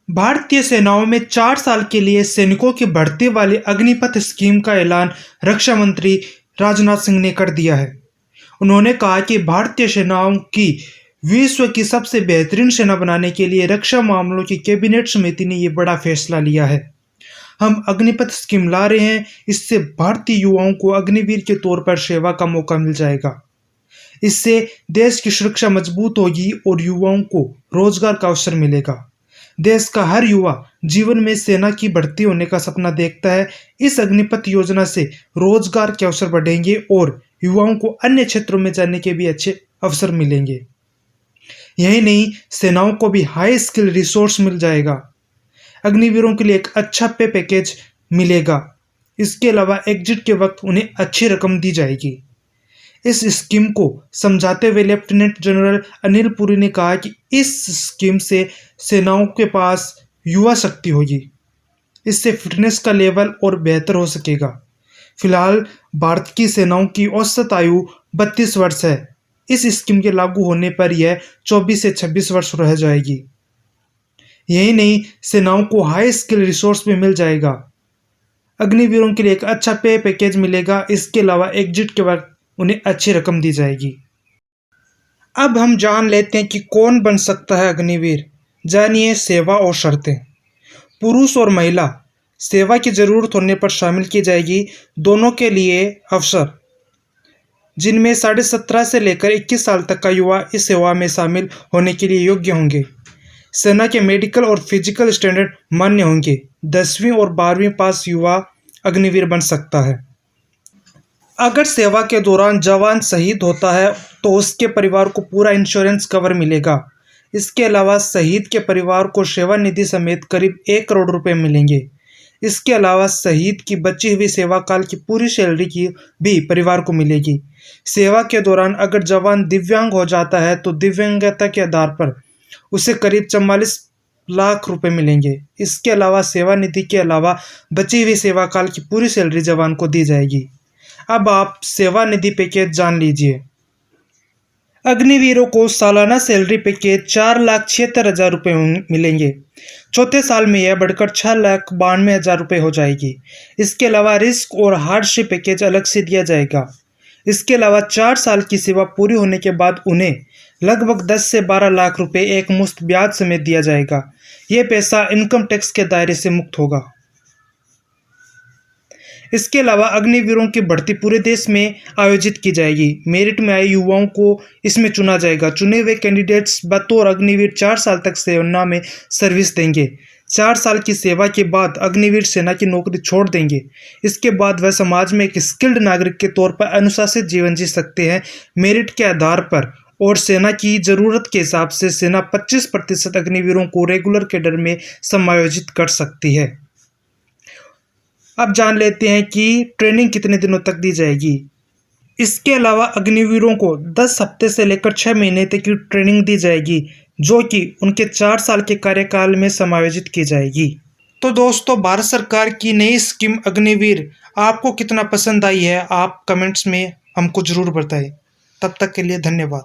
भारतीय सेनाओं में 4 साल के लिए सैनिकों की भर्ती वाली अग्निपथ स्कीम का ऐलान रक्षा मंत्री राजनाथ सिंह ने कर दिया है। उन्होंने कहा कि भारतीय सेनाओं की विश्व की सबसे बेहतरीन सेना बनाने के लिए रक्षा मामलों की कैबिनेट समिति ने ये बड़ा फैसला लिया है। हम अग्निपथ स्कीम ला रहे हैं, इससे भारतीय युवाओं को अग्निवीर के तौर पर सेवा का मौका मिल जाएगा। इससे देश की सुरक्षा मजबूत होगी और युवाओं को रोजगार का अवसर मिलेगा। देश का हर युवा जीवन में सेना की भर्ती होने का सपना देखता है। इस अग्निपथ योजना से रोजगार के अवसर बढ़ेंगे और युवाओं को अन्य क्षेत्रों में जाने के भी अच्छे अवसर मिलेंगे। यही नहीं, सेनाओं को भी हाई स्किल रिसोर्स मिल जाएगा। अग्निवीरों के लिए एक अच्छा पे पैकेज मिलेगा। इसके अलावा एग्जिट के वक्त उन्हें अच्छी रकम दी जाएगी। इस स्कीम को समझाते हुए लेफ्टिनेंट जनरल अनिल पुरी ने कहा कि इस स्कीम से सेनाओं के पास युवा शक्ति होगी। इससे फिटनेस का लेवल और बेहतर हो सकेगा। फिलहाल भारत की सेनाओं की औसत आयु 32 वर्ष है। इस स्कीम के लागू होने पर यह 24 से 26 वर्ष रह जाएगी। यही नहीं, सेनाओं को हाई स्किल रिसोर्स भी मिल जाएगा। अग्निवीरों के लिए एक अच्छा पे पैकेज मिलेगा। इसके अलावा एग्जिट के वक्त उन्हें अच्छी रकम दी जाएगी। अब हम जान लेते हैं कि कौन बन सकता है अग्निवीर। जानिए सेवा और शर्तें। पुरुष और महिला सेवा की जरूरत होने पर शामिल की जाएगी। दोनों के लिए अवसर, जिनमें 17.5 से लेकर 21 साल तक का युवा इस सेवा में शामिल होने के लिए योग्य होंगे। सेना के मेडिकल और फिजिकल स्टैंडर्ड मान्य होंगे। 10वीं और 12वीं पास युवा अग्निवीर बन सकता है। अगर सेवा के दौरान जवान शहीद होता है तो उसके परिवार को पूरा इंश्योरेंस कवर मिलेगा। इसके अलावा शहीद के परिवार को सेवानिधि समेत करीब 1 करोड़ रुपए मिलेंगे। इसके अलावा शहीद की बची हुई सेवा काल की पूरी सैलरी की भी परिवार को मिलेगी। सेवा के दौरान अगर जवान दिव्यांग हो जाता है तो दिव्यांगता के आधार पर उसे करीब 44 लाख रुपए मिलेंगे। इसके अलावा सेवानिधि के अलावा बची हुई सेवा काल की पूरी सैलरी जवान को दी जाएगी। अब आप सेवानिधि पैकेज जान लीजिए। अग्निवीरों को सालाना सैलरी पैकेज 4,76,000 रुपये मिलेंगे। चौथे साल में यह बढ़कर 6,92,000 रुपये हो जाएगी। इसके अलावा रिस्क और हार्डशिप पैकेज अलग से दिया जाएगा। इसके अलावा 4 साल की सेवा पूरी होने के बाद उन्हें लगभग 10 से 12 लाख रुपए एक मुश्त ब्याज समेत दिया जाएगा। यह पैसा इनकम टैक्स के दायरे से मुक्त होगा। इसके अलावा अग्निवीरों की भर्ती पूरे देश में आयोजित की जाएगी। मेरिट में आए युवाओं को इसमें चुना जाएगा। चुने हुए कैंडिडेट्स बतौर अग्निवीर 4 साल तक सेना में सर्विस देंगे। 4 साल की सेवा के बाद अग्निवीर सेना की नौकरी छोड़ देंगे। इसके बाद वह समाज में एक स्किल्ड नागरिक के तौर पर अनुशासित जीवन जी सकते हैं। मेरिट के आधार पर और सेना की जरूरत के हिसाब से सेना 25% अग्निवीरों को रेगुलर कैडर में समायोजित कर सकती है। अब जान लेते हैं कि ट्रेनिंग कितने दिनों तक दी जाएगी। इसके अलावा अग्निवीरों को 10 हफ्ते से लेकर 6 महीने तक की ट्रेनिंग दी जाएगी, जो कि उनके 4 साल के कार्यकाल में समायोजित की जाएगी। तो दोस्तों, भारत सरकार की नई स्कीम अग्निवीर आपको कितना पसंद आई है, आप कमेंट्स में हमको ज़रूर बताएं। तब तक के लिए धन्यवाद।